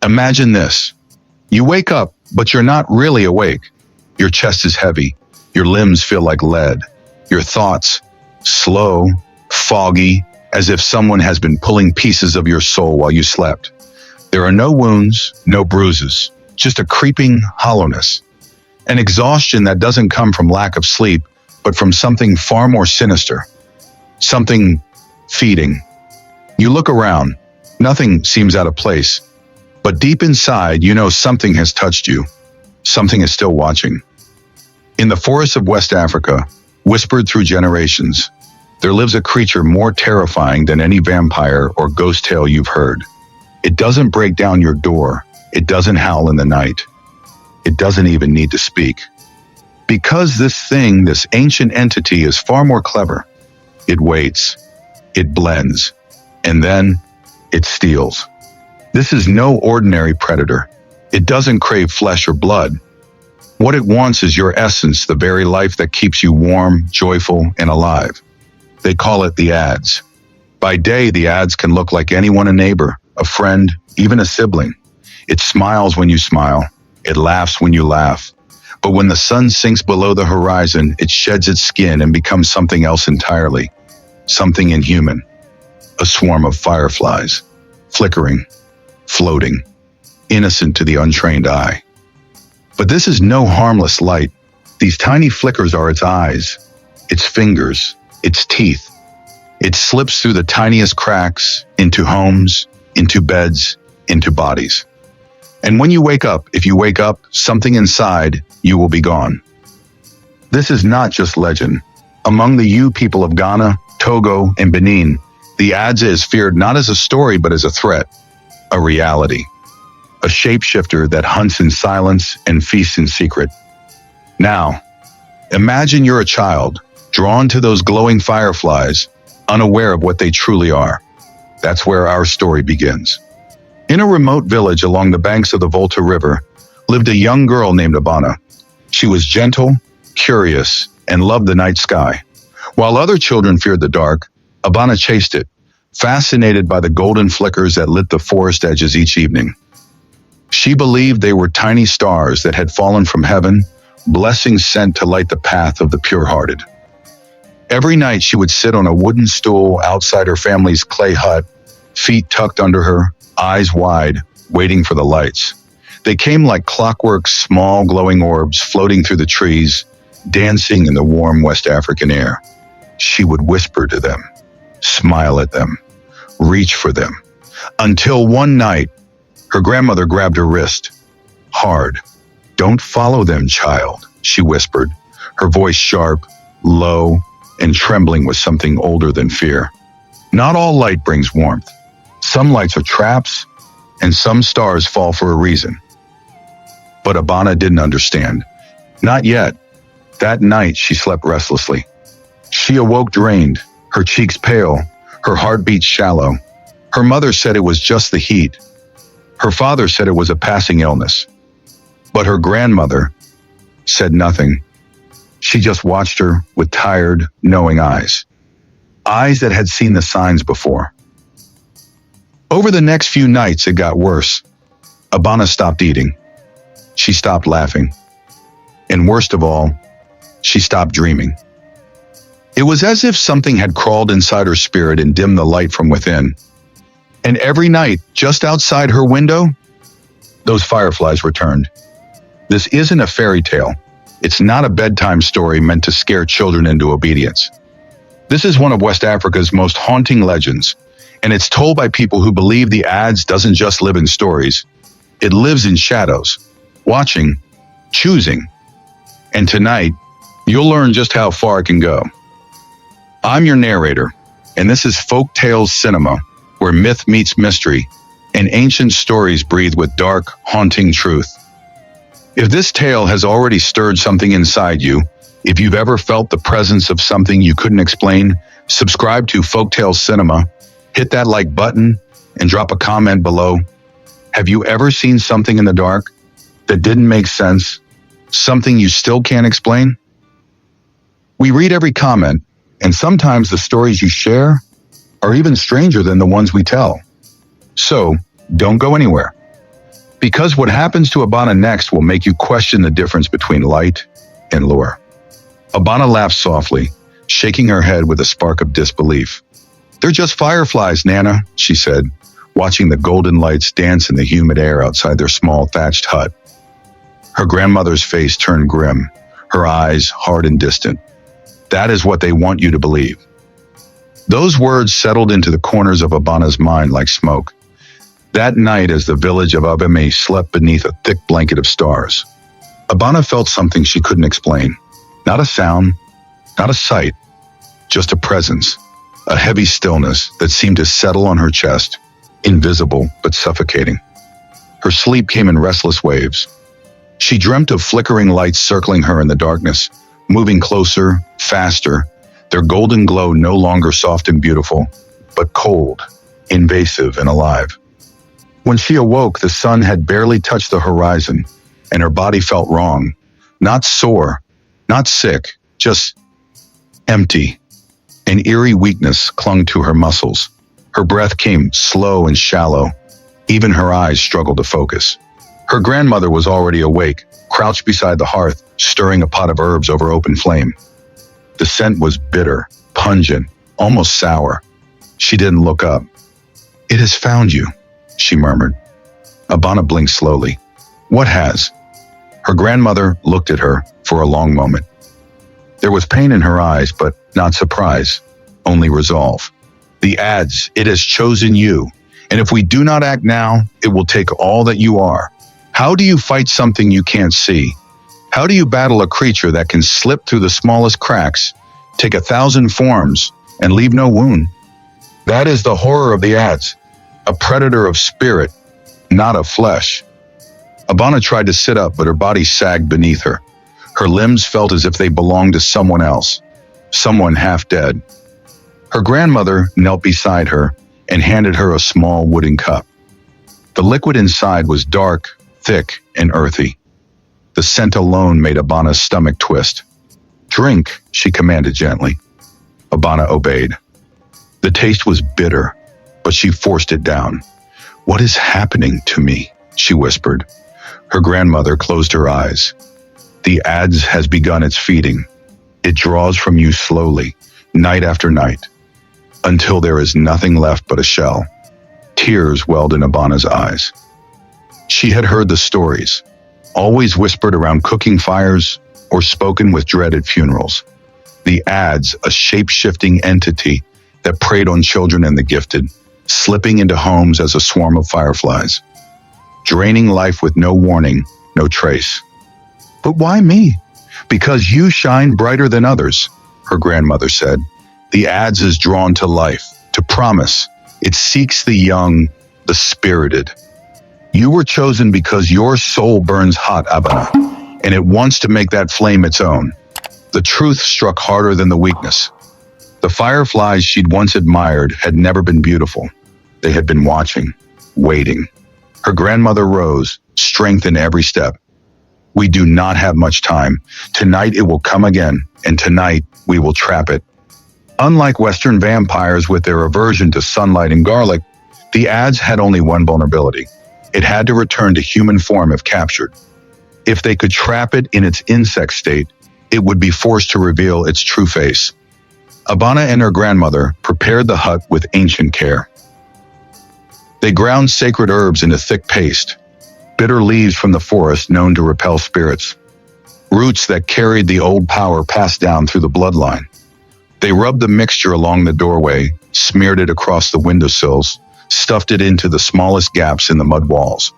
Imagine this. You wake up, but you're not really awake. Your chest is heavy. Your limbs feel like lead. Your thoughts, slow, foggy, as if someone has been pulling pieces of your soul while you slept. There are no wounds, no bruises, just a creeping hollowness. An exhaustion that doesn't come from lack of sleep, but from something far more sinister. Something feeding. You look around. Nothing seems out of place. But deep inside, you know something has touched you. Something is still watching. In the forests of West Africa, whispered through generations, there lives a creature more terrifying than any vampire or ghost tale you've heard. It doesn't break down your door. It doesn't howl in the night. It doesn't even need to speak. Because this thing, this ancient entity, is far more clever. It waits. It blends. And then it steals. This is no ordinary predator. It doesn't crave flesh or blood. What it wants is your essence, the very life that keeps you warm, joyful, and alive. They call it the Adze. By day, the Adze can look like anyone, a neighbor, a friend, even a sibling. It smiles when you smile. It laughs when you laugh. But when the sun sinks below the horizon, it sheds its skin and becomes something else entirely. Something inhuman. A swarm of fireflies, flickering, floating, innocent to the untrained eye. But this is no harmless light. These tiny flickers are its eyes, its fingers, its teeth. It slips through the tiniest cracks, into homes, into beds, into bodies. And when you wake up, if you wake up, something inside you will be gone. This is not just legend. Among the Yu people of Ghana, Togo, and Benin, the Adze is feared not as a story but as a threat, a reality, a shapeshifter that hunts in silence and feasts in secret. Now, imagine you're a child, drawn to those glowing fireflies, unaware of what they truly are. That's where our story begins. In a remote village along the banks of the Volta River lived a young girl named Abana. She was gentle, curious, and loved the night sky. While other children feared the dark, Abana chased it, fascinated by the golden flickers that lit the forest edges each evening. She believed they were tiny stars that had fallen from heaven, blessings sent to light the path of the pure-hearted. Every night she would sit on a wooden stool outside her family's clay hut, feet tucked under her, eyes wide, waiting for the lights. They came like clockwork, small glowing orbs floating through the trees, dancing in the warm West African air. She would whisper to them, smile at them, reach for them, until one night, her grandmother grabbed her wrist. Hard. "Don't follow them, child," she whispered, her voice sharp, low, and trembling with something older than fear. Not all light brings warmth. Some lights are traps, and some stars fall for a reason. But Abana didn't understand. Not yet. That night, she slept restlessly. She awoke drained, her cheeks pale, her heartbeat shallow. Her mother said it was just the heat. Her father said it was a passing illness. But her grandmother said nothing. She just watched her with tired, knowing eyes. Eyes that had seen the signs before. Over the next few nights, it got worse. Abana stopped eating. She stopped laughing. And worst of all, she stopped dreaming. It was as if something had crawled inside her spirit and dimmed the light from within. And every night, just outside her window, those fireflies returned. This isn't a fairy tale. It's not a bedtime story meant to scare children into obedience. This is one of West Africa's most haunting legends, and it's told by people who believe the Adze doesn't just live in stories. It lives in shadows, watching, choosing. And tonight, you'll learn just how far it can go. I'm your narrator, and this is Folk Tales Cinema, where myth meets mystery, and ancient stories breathe with dark, haunting truth. If this tale has already stirred something inside you, if you've ever felt the presence of something you couldn't explain, subscribe to Folk Tales Cinema, hit that like button, and drop a comment below. Have you ever seen something in the dark that didn't make sense? Something you still can't explain? We read every comment, and sometimes the stories you share are even stranger than the ones we tell. So, don't go anywhere. Because what happens to Abana next will make you question the difference between light and lure. Abana laughed softly, shaking her head with a spark of disbelief. They're just fireflies, Nana, she said, watching the golden lights dance in the humid air outside their small thatched hut. Her grandmother's face turned grim, her eyes hard and distant. That is what they want you to believe. Those words settled into the corners of Abana's mind like smoke. That night, as the village of Abeme slept beneath a thick blanket of stars, Abana felt something she couldn't explain. Not a sound, not a sight, just a presence, a heavy stillness that seemed to settle on her chest, invisible but suffocating. Her sleep came in restless waves. She dreamt of flickering lights circling her in the darkness, moving closer, faster, their golden glow no longer soft and beautiful, but cold, invasive and alive. When she awoke, the sun had barely touched the horizon, and her body felt wrong. Not sore, not sick, just empty. An eerie weakness clung to her muscles. Her breath came slow and shallow. Even her eyes struggled to focus. Her grandmother was already awake, crouched beside the hearth, stirring a pot of herbs over open flame. The scent was bitter, pungent, almost sour. She didn't look up. "It has found you," she murmured. Abana blinked slowly. "What has?" Her grandmother looked at her for a long moment. There was pain in her eyes, but not surprise, only resolve. "The Adze, it has chosen you, and if we do not act now, it will take all that you are. How do you fight something you can't see? How do you battle a creature that can slip through the smallest cracks, take 1,000 forms, and leave no wound? That is the horror of the Adze, a predator of spirit, not of flesh." Abana tried to sit up, but her body sagged beneath her. Her limbs felt as if they belonged to someone else, someone half dead. Her grandmother knelt beside her and handed her a small wooden cup. The liquid inside was dark, thick, and earthy. The scent alone made Abana's stomach twist. "Drink," she commanded gently. Abana obeyed. The taste was bitter, but she forced it down. "What is happening to me?" she whispered. Her grandmother closed her eyes. "The Adze has begun its feeding. It draws from you slowly, night after night, until there is nothing left but a shell." Tears welled in Abana's eyes. She had heard the stories, always whispered around cooking fires or spoken with dread at funerals. The Adze, a shape-shifting entity that preyed on children and the gifted, slipping into homes as a swarm of fireflies, draining life with no warning, no trace. "But why me?" "Because you shine brighter than others," her grandmother said. "The Adze is drawn to life, to promise. It seeks the young, the spirited. You were chosen because your soul burns hot, Abana, and it wants to make that flame its own." The truth struck harder than the weakness. The fireflies she'd once admired had never been beautiful. They had been watching, waiting. Her grandmother rose, strength in every step. "We do not have much time. Tonight it will come again, and tonight we will trap it." Unlike Western vampires with their aversion to sunlight and garlic, the Adze had only one vulnerability. It had to return to human form if captured. If they could trap it in its insect state, it would be forced to reveal its true face. Abana and her grandmother prepared the hut with ancient care. They ground sacred herbs into thick paste, bitter leaves from the forest known to repel spirits, roots that carried the old power passed down through the bloodline. They rubbed the mixture along the doorway, smeared it across the windowsills, stuffed it into the smallest gaps in the mud walls.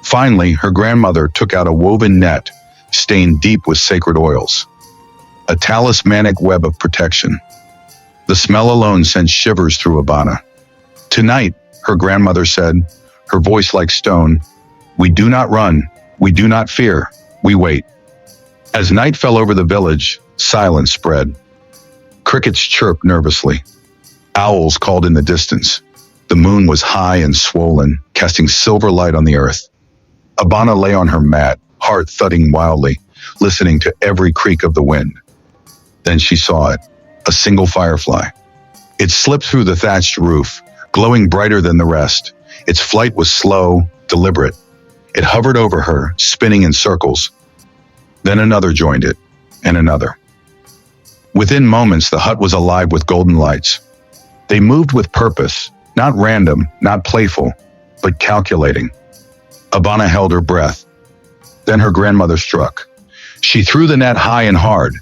Finally, her grandmother took out a woven net, stained deep with sacred oils, a talismanic web of protection. The smell alone sent shivers through Abana. "Tonight," her grandmother said, her voice like stone, "we do not run, we do not fear, we wait." As night fell over the village, silence spread. Crickets chirped nervously. Owls called in the distance. The moon was high and swollen, casting silver light on the earth. Abana lay on her mat, heart thudding wildly, listening to every creak of the wind. Then she saw it, a single firefly. It slipped through the thatched roof, glowing brighter than the rest. Its flight was slow, deliberate. It hovered over her, spinning in circles. Then another joined it, and another. Within moments, the hut was alive with golden lights. They moved with purpose, not random, not playful, but calculating. Abana held her breath. Then her grandmother struck. She threw the net high and hard.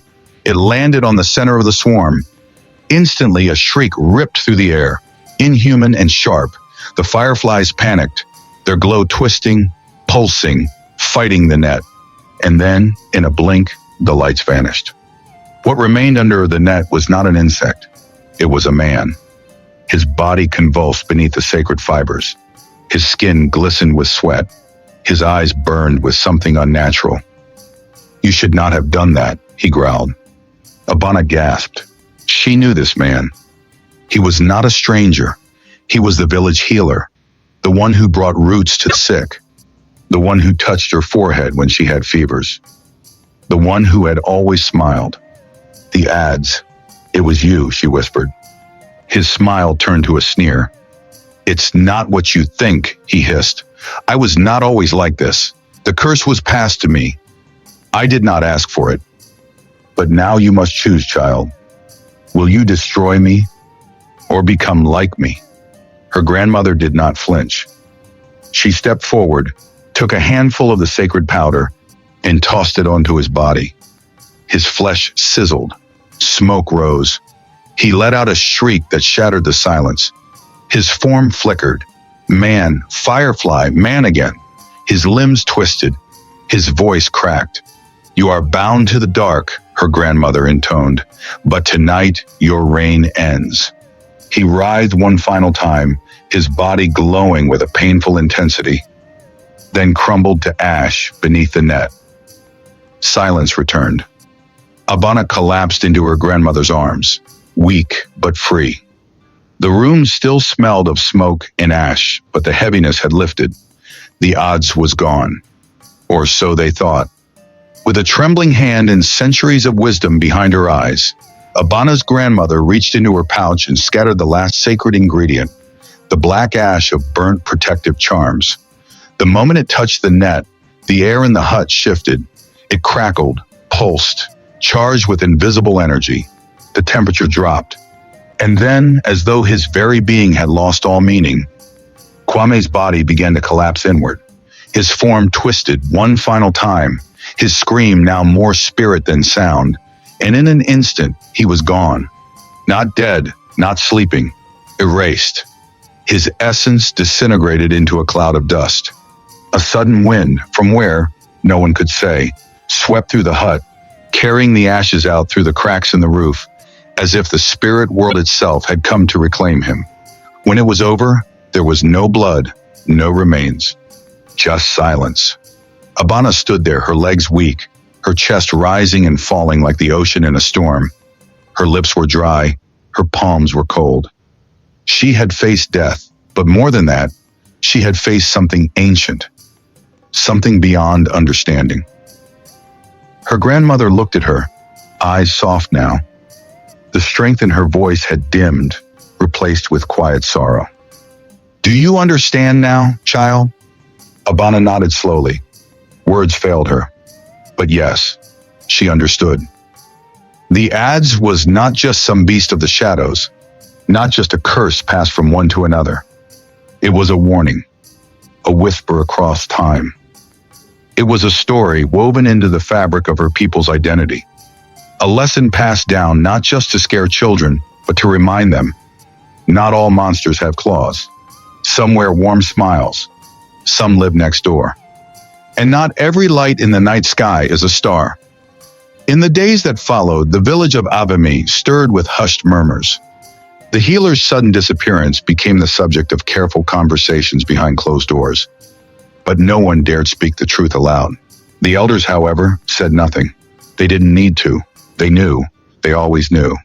It landed on the center of the swarm. Instantly, a shriek ripped through the air, inhuman and sharp. The fireflies panicked, their glow twisting, pulsing, fighting the net. And then, in a blink, the lights vanished. What remained under the net was not an insect. It was a man. His body convulsed beneath the sacred fibers. His skin glistened with sweat. His eyes burned with something unnatural. "You should not have done that," he growled. Abana gasped. She knew this man. He was not a stranger. He was the village healer, the one who brought roots to the sick, the one who touched her forehead when she had fevers, the one who had always smiled. "The Adze. It was you," she whispered. His smile turned to a sneer. "It's not what you think," he hissed. "I was not always like this. The curse was passed to me. I did not ask for it. But now you must choose, child. Will you destroy me or become like me?" Her grandmother did not flinch. She stepped forward, took a handful of the sacred powder, and tossed it onto his body. His flesh sizzled. Smoke rose. He let out a shriek that shattered the silence. His form flickered. Man, Firefly, man again. His limbs twisted. His voice cracked. "You are bound to the dark," her grandmother intoned, "but tonight your reign ends." He writhed one final time, his body glowing with a painful intensity, then crumbled to ash beneath the net. Silence returned. Abana collapsed into her grandmother's arms, weak but free. The room still smelled of smoke and ash, but the heaviness had lifted. The Adze was gone. Or so they thought. With a trembling hand and centuries of wisdom behind her eyes, Abana's grandmother reached into her pouch and scattered the last sacred ingredient, the black ash of burnt protective charms. The moment it touched the net, the air in the hut shifted. It crackled, pulsed, charged with invisible energy. The temperature dropped. And then, as though his very being had lost all meaning, Kwame's body began to collapse inward. His form twisted one final time, his scream now more spirit than sound, and in an instant he was gone. Not dead, not sleeping, erased. His essence disintegrated into a cloud of dust. A sudden wind, from where, no one could say, swept through the hut, carrying the ashes out through the cracks in the roof, as if the spirit world itself had come to reclaim him. When it was over, there was no blood, no remains, just silence. Abana stood there, her legs weak, her chest rising and falling like the ocean in a storm. Her lips were dry, her palms were cold. She had faced death, but more than that, she had faced something ancient, something beyond understanding. Her grandmother looked at her, eyes soft now. The strength in her voice had dimmed, replaced with quiet sorrow. "Do you understand now, child?" Abana nodded slowly. Words failed her. But yes, she understood. The Adze was not just some beast of the shadows, not just a curse passed from one to another. It was a warning, a whisper across time. It was a story woven into the fabric of her people's identity. A lesson passed down not just to scare children, but to remind them, not all monsters have claws. Some wear warm smiles. Some live next door. And not every light in the night sky is a star. In the days that followed, the village of Avami stirred with hushed murmurs. The healer's sudden disappearance became the subject of careful conversations behind closed doors. But no one dared speak the truth aloud. The elders, however, said nothing. They didn't need to. They knew. They always knew.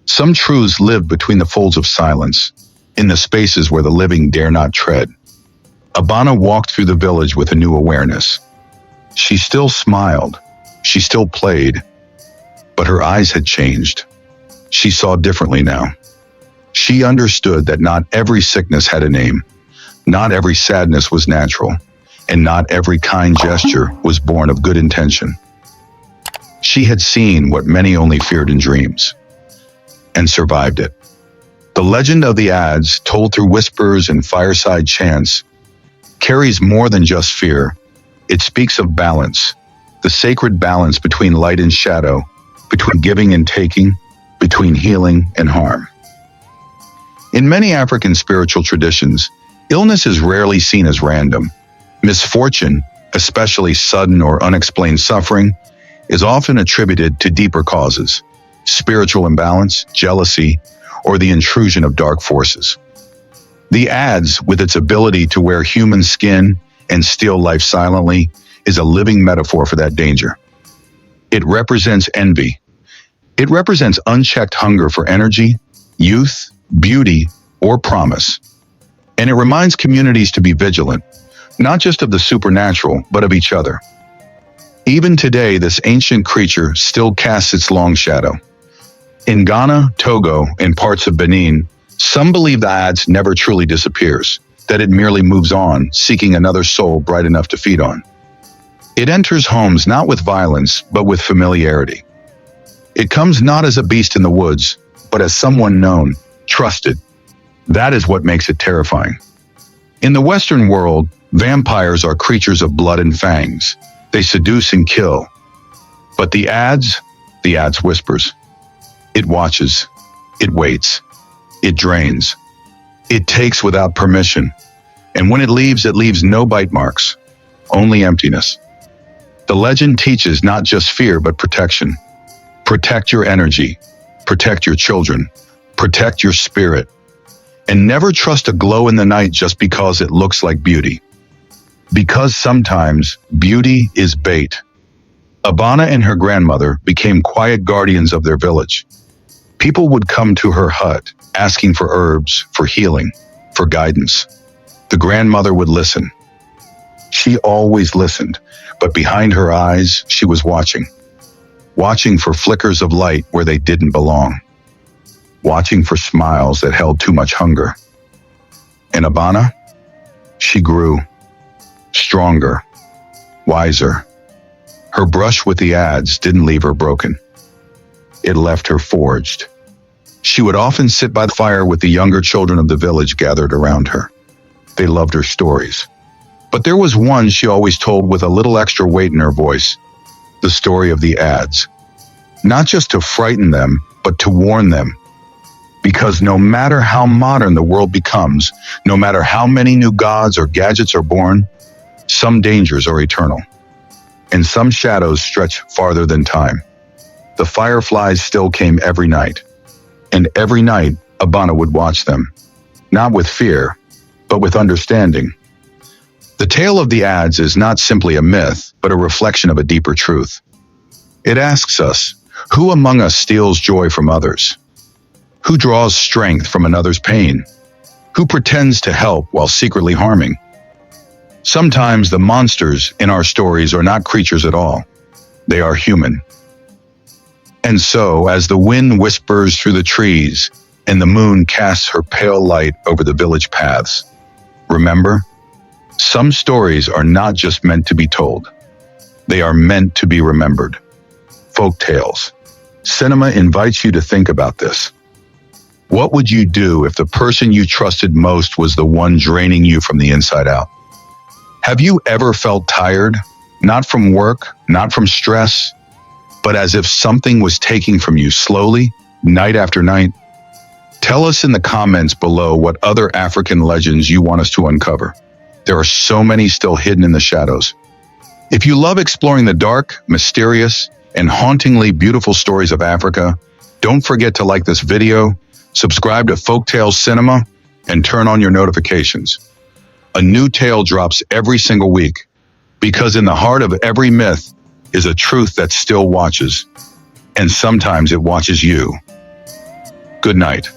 Some truths lived between the folds of silence, in the spaces where the living dare not tread. Abana walked through the village with a new awareness. She still smiled. She still played. But her eyes had changed. She saw differently now. She understood that not every sickness had a name. Not every sadness was natural. and not every kind gesture was born of good intention. She had seen what many only feared in dreams, and survived it. The legend of the Adze, told through whispers and fireside chants, carries more than just fear. It speaks of balance, the sacred balance between light and shadow, between giving and taking, between healing and harm. In many African spiritual traditions, illness is rarely seen as random. Misfortune, especially sudden or unexplained suffering, is often attributed to deeper causes: spiritual imbalance, jealousy, or the intrusion of dark forces. The Adze, with its ability to wear human skin and steal life silently, is a living metaphor for that danger. It represents envy. It represents unchecked hunger for energy, youth, beauty, or promise. And it reminds communities to be vigilant, not just of the supernatural, but of each other. Even today, this ancient creature still casts its long shadow. In Ghana, Togo, and parts of Benin, some believe the Adze never truly disappears, that it merely moves on, seeking another soul bright enough to feed on. It enters homes not with violence, but with familiarity. It comes not as a beast in the woods, but as someone known, trusted. That is what makes it terrifying. In the Western world, vampires are creatures of blood and fangs. They seduce and kill. But the Adze whispers. It watches. It waits. It drains. It takes without permission. And when it leaves no bite marks, only emptiness. The legend teaches not just fear, but protection. Protect your energy. Protect your children. Protect your spirit. And never trust a glow in the night just because it looks like beauty. Because sometimes beauty is bait. Abana and her grandmother became quiet guardians of their village. People would come to her hut, asking for herbs, for healing, for guidance. The grandmother would listen. She always listened, but behind her eyes, she was watching. Watching for flickers of light where they didn't belong. Watching for smiles that held too much hunger. And Abana, she grew. Stronger. Wiser. Her brush with the Adze didn't leave her broken. It left her forged. She would often sit by the fire with the younger children of the village gathered around her. They loved her stories. But there was one she always told with a little extra weight in her voice. The story of the Adze. Not just to frighten them, but to warn them. Because no matter how modern the world becomes, no matter how many new gods or gadgets are born, some dangers are eternal. And some shadows stretch farther than time. The fireflies still came every night. And every night, Abana would watch them. Not with fear, but with understanding. The tale of the Adze is not simply a myth, but a reflection of a deeper truth. It asks us, who among us steals joy from others? Who draws strength from another's pain? Who pretends to help while secretly harming? Sometimes the monsters in our stories are not creatures at all. They are human. And so, as the wind whispers through the trees and the moon casts her pale light over the village paths, remember, some stories are not just meant to be told. They are meant to be remembered. Folk tales. Cinema invites you to think about this. What would you do if the person you trusted most was the one draining you from the inside out? Have you ever felt tired? Not from work, not from stress, but as if something was taking from you slowly, night after night? Tell us in the comments below what other African legends you want us to uncover. There are so many still hidden in the shadows. If you love exploring the dark, mysterious, and hauntingly beautiful stories of Africa, don't forget to like this video, subscribe to Folktales Cinema, and turn on your notifications. A new tale drops every single week, because in the heart of every myth is a truth that still watches, and sometimes it watches you. Good night.